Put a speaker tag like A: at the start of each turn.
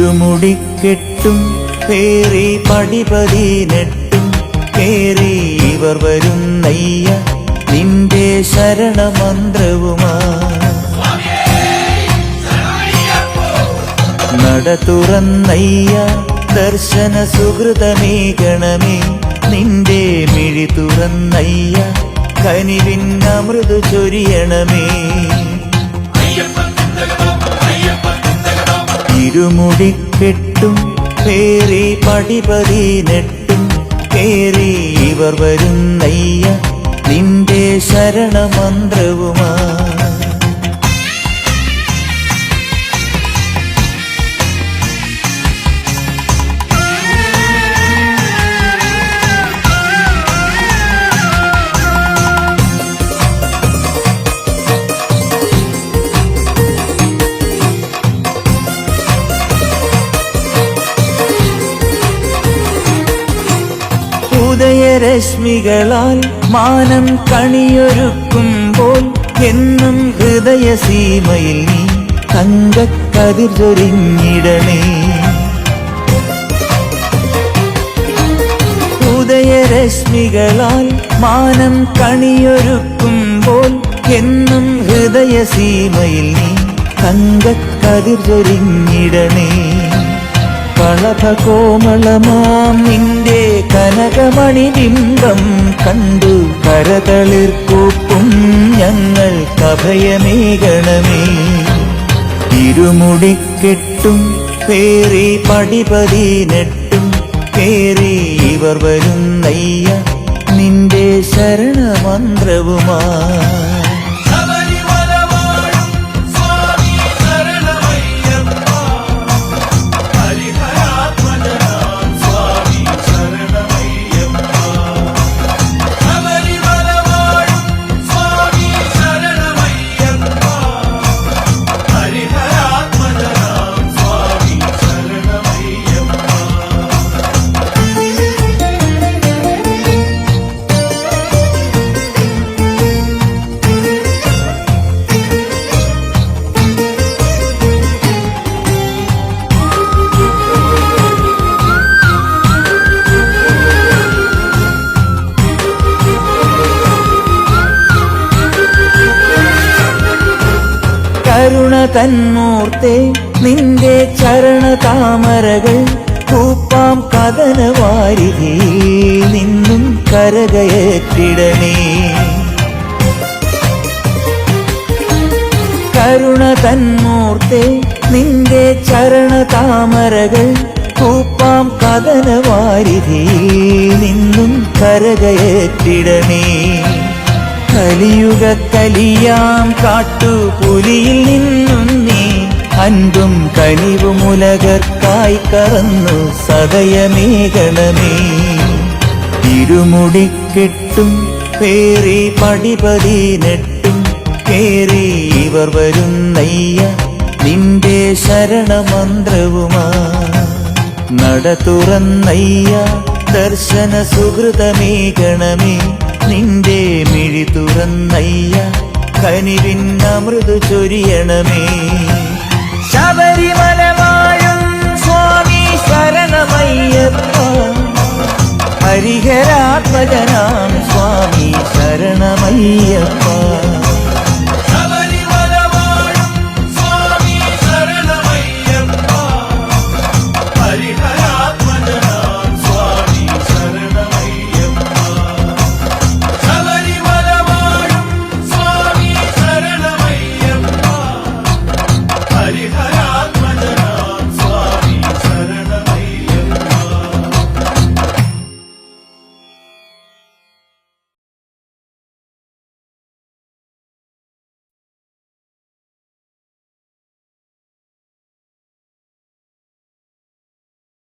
A: ഇരുമുടിക്കെട്ടും പേറി പടിപതിനെട്ടും കേറി ഇവർ വരുന്നയ്യ നിന്റെ ശരണമന്ത്രവുമാ. നട തുറന്നയ്യ ദർശന സുഹൃതമേകണമേ നിന്റെ മിഴി തുറന്നയ്യ കനിവിൻ അമൃതു ചൊരിയണമേ. ഇരുമുടിക്കെട്ടും പേറി പടിപതിനെട്ടും കേറി ഇവർ വരുന്നയ്യ നിന്റെ ശരണമന്ത്രവുമാ. ഉദയരശ്മികളാൽ മാനം കണിയൊരുക്കുമ്പോൾ എന്നും ഹൃദയസീമയിൽ നീ തങ്കക്കതിർ ചൊരിഞ്ഞിടണേ. ഉദയരശ്മികളാൽ മാനം കണിയൊരുക്കുമ്പോൾ എന്നും ഹൃദയസീമയിൽ നീ തങ്കക്കതിർ ചൊരിഞ്ഞിടണേ. കളഭകോമളമാം നിന്റെ കനകമണിബിംബം കണ്ടു കരതളിർക്കൂപ്പും ഞങ്ങൾക്കഭയമേകണമേ. ഇരുമുടിക്കെട്ടും പേറി പടിപതിനെട്ടും കേറി ഇവർ വരുന്നയ്യ നിന്റെ ശരണമന്ത്രവുമാ. കരുണ തന്മൂർത്തേ നിന്റെ ചരണതാമരകൾ കൂപ്പാം കഥനവാരിധിയിൽ നിന്നും കരകയറ്റിടണേ. കരുണ തന്മൂർത്തേ നിന്റെ ചരണതാമരകൾ കൂപ്പാം കഥനവാരിധിയിൽ നിന്നും കരകയറ്റിടണേ. കലിയുഗ കലിയാം കാട്ടുപുലിയിൽ നിന്നും നീ അൻപും കനിവുമുലകർക്കായി കറന്നു സദയമേകണമേ. ഇരുമുടിക്കെട്ടും പേറി പടിപതിനെട്ടും കേറി ഇവർ വരുന്നയ്യ നിന്റെ ശരണമന്ത്രവുമാ. നട തുറന്നയ്യ ദർശന സുഹൃതമേകണമേ നിന്റെ മിഴി തുറന്നയ്യ കനിവിൻ അമൃതു ചൊരിയണമേ. ശബരിമല വാഴും സ്വാമി ശരണമയ്യപ്പ, ഹരിഹരാത്മജനാം സ്വാമി ശരണമയ്യപ്പ.